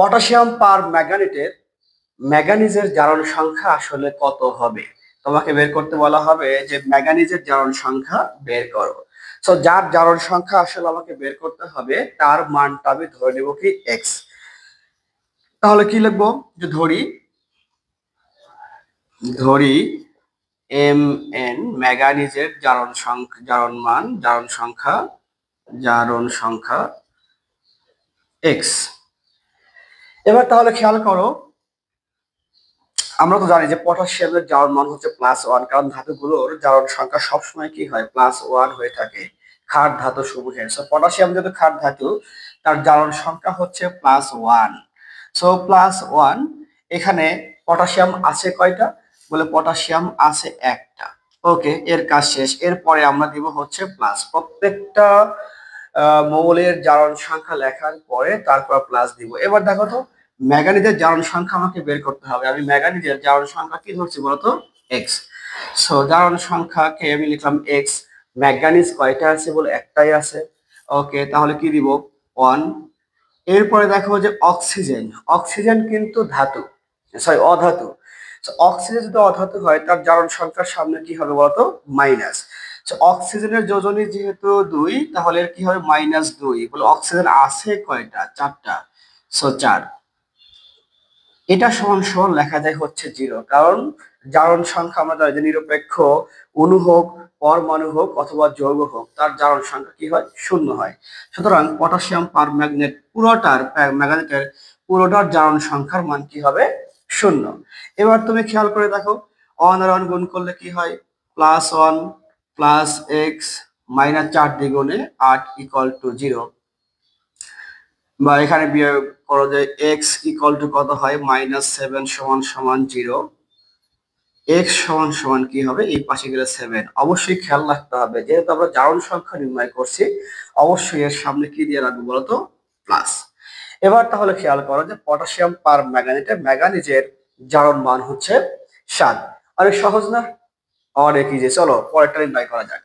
Potassium পার ম্যাঙ্গানেটের ম্যাঙ্গানিজের জারণ সংখ্যা আসলে কত হবে? তোমাকে বের করতে বলা হবে যে ম্যাঙ্গানিজের জারণ সংখ্যা বের করো। সো যার জারণ সংখ্যা আসলে আমাকে বের করতে হবে তার মানটা আমি ধরে নেব কি এক্স। তাহলে কি লিখবো? যে ধরি এম এন ম্যাঙ্গানিজের জারণ সংখ্যা এক্স। এবার তাহলে খেয়াল করো, আমরা তো জানি যে পটাশিয়ামের জারণ মান হচ্ছে +1, কারণ ধাতুগুলোর জারণ সংখ্যা সবসময় কি হয় +1 হয়ে থাকে ক্ষার ধাতু সমূহের। সো পটাশিয়াম যেহেতু ক্ষার ধাতু, তার জারণ সংখ্যা হচ্ছে +1। সো +1, এখানে পটাশিয়াম আছে কয়টা? বলে পটাশিয়াম আছে একটা। ওকে, এর কাজ শেষ। এরপরে আমরা দিব হচ্ছে প্লাস। প্রত্যেকটা মৌলের জারণ সংখ্যা লেখার পরে তারপর প্লাস দিব। এবার দেখো তো, ম্যাঙ্গানিজের জারণ সংখ্যা আমাকে বের করতে হবে। আমি ম্যাঙ্গানিজের জারণ সংখ্যা কি ধরছি বলতো? এক্স। সো জারণ সংখ্যাকে আমি লিখলাম এক্স। ম্যাঙ্গানিজ কয়টা আছে? বলে একটাই আছে। ওকে, তাহলে কি দিব? 1। এরপরে দেখো যে অক্সিজেন। অক্সিজেন কিন্তু ধাতু, সরি অধাতু। অক্সিজেন যদি অধাতু হয় তার জারণ সংখ্যার সামনে কি হবে বলতো? মাইনাস। অক্সিজেনের যোজনী যেহেতু 2, তাহলে এর কি হবে? -2। বলে অক্সিজেন আছে কয়টা? 4টা। সো 4। এটা সমান সমান লেখা যায় হচ্ছে 0, কারণ জারণ সংখ্যা আমরা জানি যে নিরপেক্ষ অণু হোক, পরমাণু হোক অথবা যৌগ হোক, তার জারণ সংখ্যা কি হয়? 0 হয়। সুতরাং পটাশিয়াম পার ম্যাগনেটের পুরোটার জারণ সংখ্যার মান কি হবে? 0। এবার তুমি খেয়াল করে দেখো, 1 আর 1 গুণ করলে কি হয়? +1 + x -4 দ্বিগুণে 8 = 0। বা এখানে বিয়োগ করো যে x = কত হয়? -7 = 0। x সমান কি হবে? এই পাশে গেলে 7। অবশ্যই খেয়াল রাখতে হবে, যেহেতু আমরা জারণ সংখ্যা নির্ণয় করছি, অবশ্যই এর সামনে কি দিয়ে রাখবো বলতো? প্লাস। এবার তাহলে খেয়াল করো যে পটাশিয়াম পার ম্যাঙ্গানিজের জারণ মান হচ্ছে 7। অনেক সহজ না? অনেক ইজি। চলো পরেরটা নির্ণয় করা যাক।